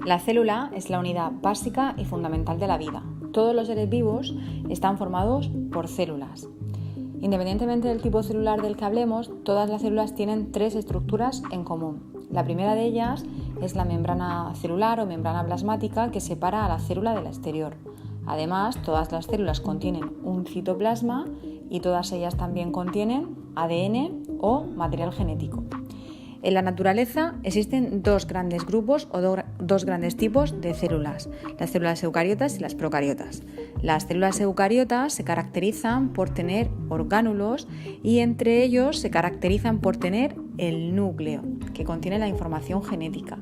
La célula es la unidad básica y fundamental de la vida. Todos los seres vivos están formados por células. Independientemente del tipo celular del que hablemos, todas las células tienen tres estructuras en común. La primera de ellas es la membrana celular o membrana plasmática que separa a la célula del exterior. Además, todas las células contienen un citoplasma y todas ellas también contienen ADN o material genético. En la naturaleza existen dos grandes grupos o dos grandes tipos de células, las células eucariotas y las procariotas. Las células eucariotas se caracterizan por tener orgánulos y entre ellos se caracterizan por tener el núcleo, que contiene la información genética.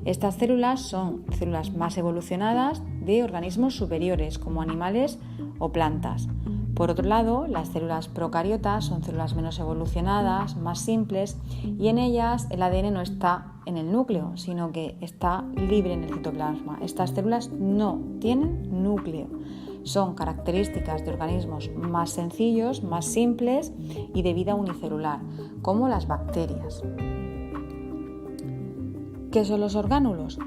Estas células son células más evolucionadas de organismos superiores, como animales o plantas. Por otro lado, las células procariotas son células menos evolucionadas, más simples, y en ellas el ADN no está en el núcleo, sino que está libre en el citoplasma. Estas células no tienen núcleo. Son características de organismos más sencillos, más simples y de vida unicelular, como las bacterias. ¿Qué son los orgánulos?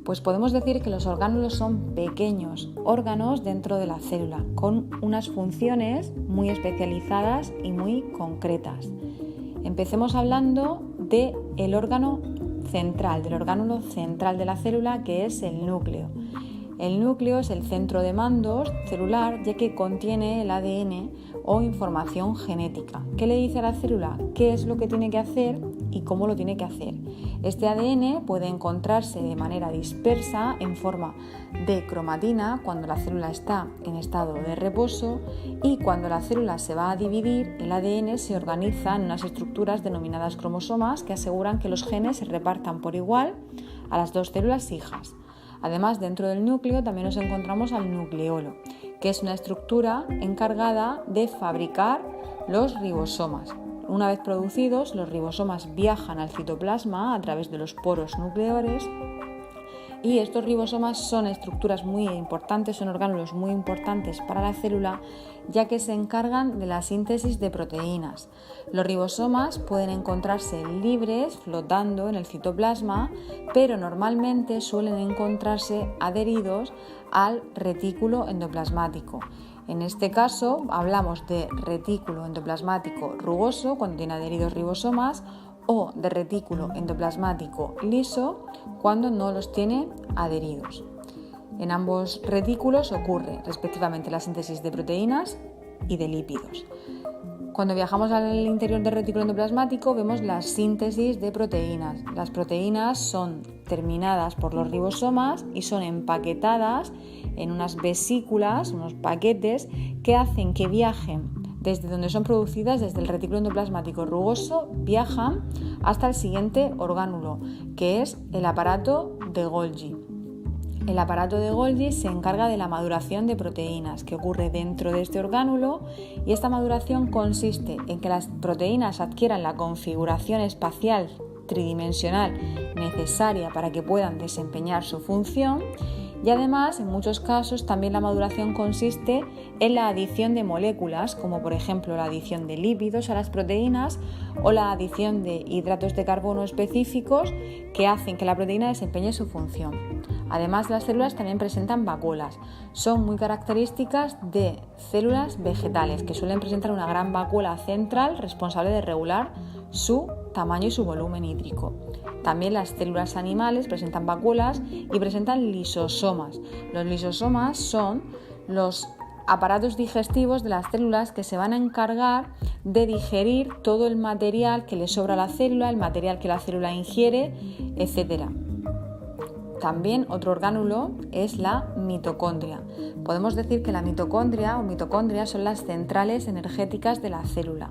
Pues podemos decir que los orgánulos son pequeños órganos dentro de la célula, con unas funciones muy especializadas y muy concretas. Empecemos hablando del órgano central, del orgánulo central de la célula, que es el núcleo. El núcleo es el centro de mando celular, ya que contiene el ADN o información genética. ¿Qué le dice a la célula? ¿Qué es lo que tiene que hacer y cómo lo tiene que hacer? Este ADN puede encontrarse de manera dispersa en forma de cromatina cuando la célula está en estado de reposo, y cuando la célula se va a dividir, el ADN se organiza en unas estructuras denominadas cromosomas que aseguran que los genes se repartan por igual a las dos células hijas. Además, dentro del núcleo también nos encontramos al nucleolo, que es una estructura encargada de fabricar los ribosomas. Una vez producidos, los ribosomas viajan al citoplasma a través de los poros nucleares, y estos ribosomas son estructuras muy importantes, son orgánulos muy importantes para la célula, ya que se encargan de la síntesis de proteínas. Los ribosomas pueden encontrarse libres, flotando en el citoplasma, pero normalmente suelen encontrarse adheridos al retículo endoplasmático. En este caso hablamos de retículo endoplasmático rugoso cuando tiene adheridos ribosomas, o de retículo endoplasmático liso cuando no los tiene adheridos. En ambos retículos ocurre respectivamente la síntesis de proteínas y de lípidos. Cuando viajamos al interior del retículo endoplasmático vemos la síntesis de proteínas. Las proteínas son terminadas por los ribosomas y son empaquetadas en unas vesículas, unos paquetes que hacen que viajen desde donde son producidas, desde el retículo endoplasmático rugoso, viajan hasta el siguiente orgánulo, que es el aparato de Golgi. El aparato de Golgi se encarga de la maduración de proteínas que ocurre dentro de este orgánulo, y esta maduración consiste en que las proteínas adquieran la configuración espacial tridimensional necesaria para que puedan desempeñar su función. Y además, en muchos casos, también la maduración consiste en la adición de moléculas, como por ejemplo la adición de lípidos a las proteínas o la adición de hidratos de carbono específicos que hacen que la proteína desempeñe su función. Además, las células también presentan vacuolas. Son muy características de células vegetales, que suelen presentar una gran vacuola central responsable de regular su tamaño y su volumen hídrico. También las células animales presentan vacuolas y presentan lisosomas. Los lisosomas son los aparatos digestivos de las células que se van a encargar de digerir todo el material que le sobra a la célula, el material que la célula ingiere, etc. También otro orgánulo es la mitocondria. Podemos decir que la mitocondria o mitocondrias son las centrales energéticas de la célula,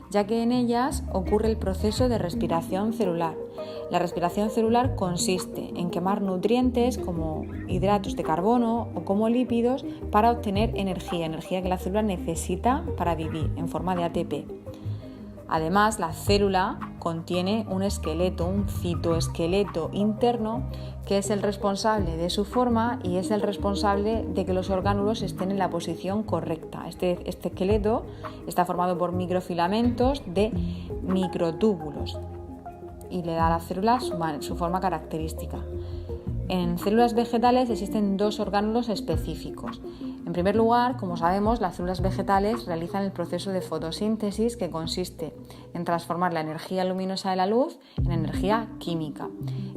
ya que en ellas ocurre el proceso de respiración celular. La respiración celular consiste en quemar nutrientes como hidratos de carbono o como lípidos para obtener energía que la célula necesita para vivir en forma de ATP. Además, la célula contiene un esqueleto, un citoesqueleto interno, que es el responsable de su forma y es el responsable de que los orgánulos estén en la posición correcta. Este esqueleto está formado por microfilamentos de microtúbulos y le da a la célula su forma característica. En células vegetales existen dos orgánulos específicos. En primer lugar, como sabemos, las células vegetales realizan el proceso de fotosíntesis, que consiste en transformar la energía luminosa de la luz en energía química.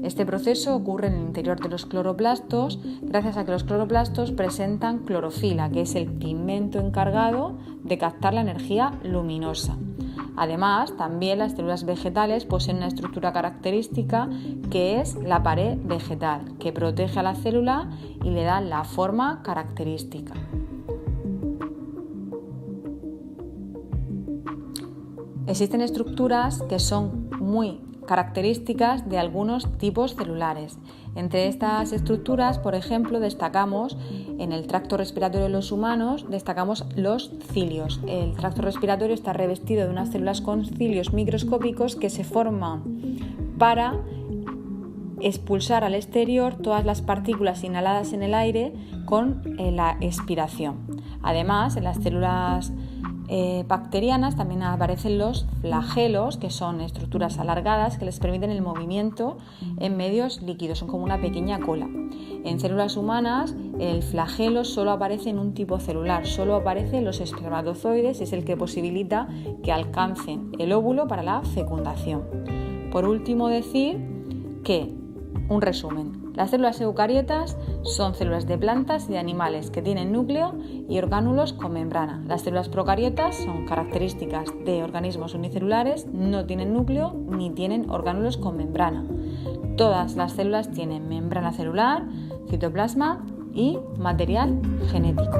Este proceso ocurre en el interior de los cloroplastos gracias a que los cloroplastos presentan clorofila, que es el pigmento encargado de captar la energía luminosa. Además, también las células vegetales poseen una estructura característica que es la pared vegetal, que protege a la célula y le da la forma característica. Existen estructuras que son muy características de algunos tipos celulares. Entre estas estructuras, por ejemplo, destacamos en el tracto respiratorio de los humanos, destacamos los cilios. El tracto respiratorio está revestido de unas células con cilios microscópicos que se forman para expulsar al exterior todas las partículas inhaladas en el aire con la expiración. Además, en las células bacterianas también aparecen los flagelos, que son estructuras alargadas que les permiten el movimiento en medios líquidos, son como una pequeña cola. En células humanas el flagelo solo aparece en un tipo celular, solo aparece en los espermatozoides, es el que posibilita que alcancen el óvulo para la fecundación. Por último, decir que, un resumen, las células eucariotas son células de plantas y de animales que tienen núcleo y orgánulos con membrana. Las células procariotas son características de organismos unicelulares, no tienen núcleo ni tienen orgánulos con membrana. Todas las células tienen membrana celular, citoplasma y material genético.